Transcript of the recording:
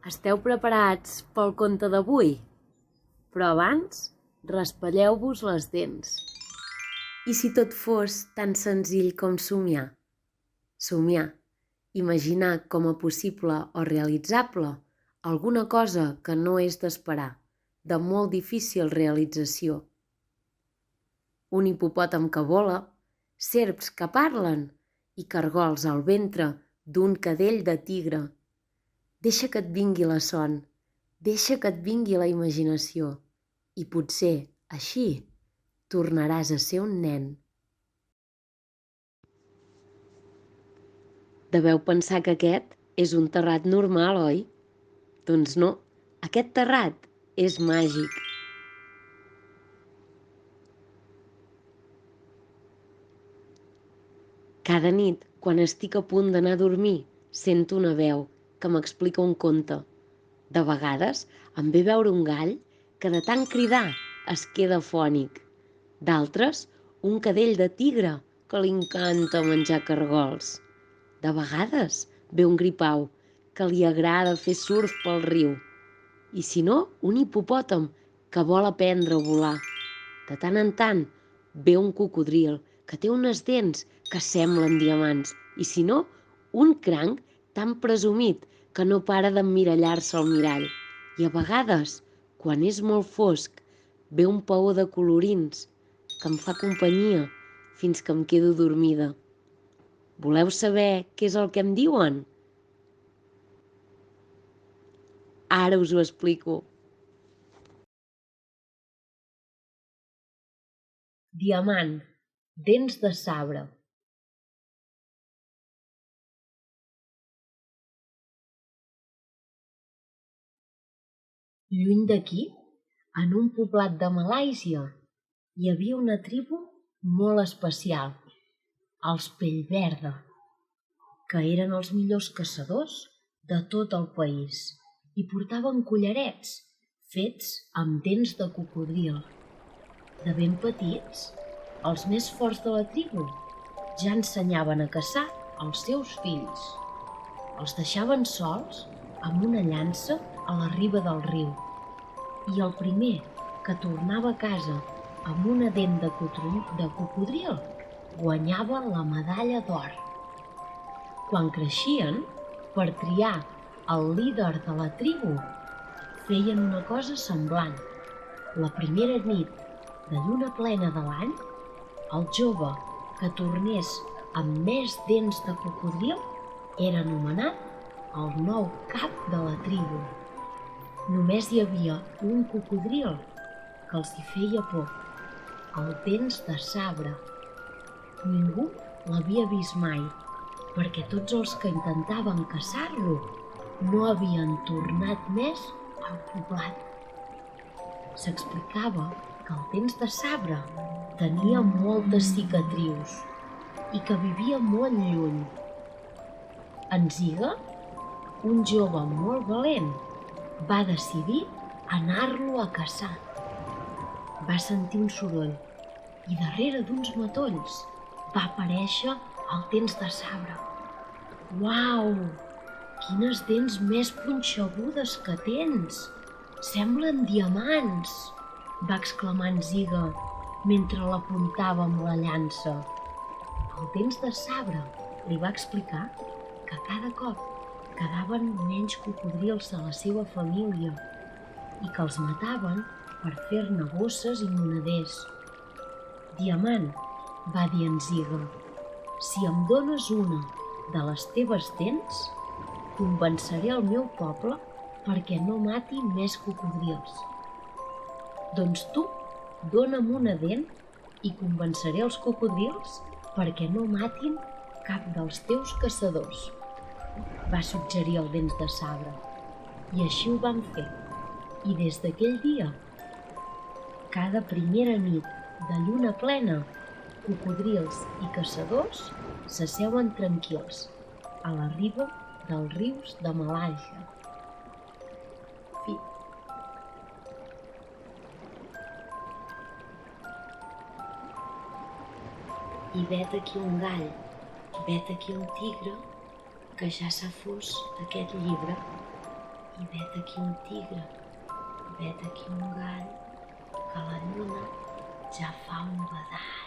Esteu preparats pel conte d'avui? Però abans, raspalleu-vos les dents. I si tot fos tan senzill com somiar? Somiar, imaginar com a possible o realitzable alguna cosa que no és d'esperar, de molt difícil realització. Un hipopòtam que vola, serps que parlen i cargols al ventre d'un cadell de tigre. Deixa que et vingui la son, deixa que et vingui la imaginació i potser, així, tornaràs a ser un nen. Deveu pensar que aquest és un terrat normal, oi? Doncs no, aquest terrat és màgic. Cada nit, quan estic a punt d'anar a dormir, sento una veu que m'explica un conte. De vegades em ve veure un gall que de tant cridar es queda afònic. D'altres, un cadell de tigre que li encanta menjar cargols. De vegades ve un gripau que li agrada fer surf pel riu. I si no, un hipopòtam que vol aprendre a volar. De tant en tant ve un cocodril que té unes dents que semblen diamants. I si no, un cranc tan presumit que no para d'emmirallar-se al mirall. I a vegades, quan és molt fosc, ve un paó de colorins que em fa companyia fins que em quedo dormida. Voleu saber què és el que em diuen? Ara us ho explico. Diamant, dents de sabre. Lluny d'aquí, en un poblat de Malàisia, hi havia una tribu molt especial, els Pellverda, que eren els millors caçadors de tot el país i portaven collarets fets amb dents de cocodril. De ben petits, els més forts de la tribu ja ensenyaven a caçar els seus fills. Els deixaven sols amb una llança a la riba del riu i el primer que tornava a casa amb una dent de cocodril guanyava la medalla d'or. Quan creixien, per triar el líder de la tribu, feien una cosa semblant. La primera nit de lluna plena de l'any, el jove que tornés amb més dents de cocodril era anomenat el nou cap de la tribu. Només hi havia un cocodril que els hi feia por, el dents de sabre. Ningú l'havia vist mai, perquè tots els que intentaven caçar-lo no havien tornat més al poblat. S'explicava que el dents de sabre tenia moltes cicatrius i que vivia molt lluny. En Ziga, un jove molt valent, va decidir anar-lo a caçar. Va sentir un soroll i darrere d'uns matolls va aparèixer el dents de sabre. Uau! Quines dents més punxegudes que tens! Semblen diamants! Va exclamar en Ziga mentre l'apuntava amb la llança. El dents de sabre li va explicar que cada cop quedaven menys cocodrils de la seva família i que els mataven per fer-ne bosses i moneders. Diamant, va dir en Ziga, si em dones una de les teves dents, convenceré el meu poble perquè no mati més cocodrils. Doncs tu, dona'm una dent i convenceré els cocodrils perquè no matin cap dels teus caçadors, va suggerir el dents de sabre. I així ho van fer. I des d'aquell dia, cada primera nit de lluna plena, cocodrils i caçadors s'asseuen tranquils a la riba dels rius de Malàisia. Fi. I vet aquí un gall, vet aquí un tigre, que ja s'ha fos aquest llibre I vet aquí un tigre, vet aquí un gall, que la lluna ja fa un badall.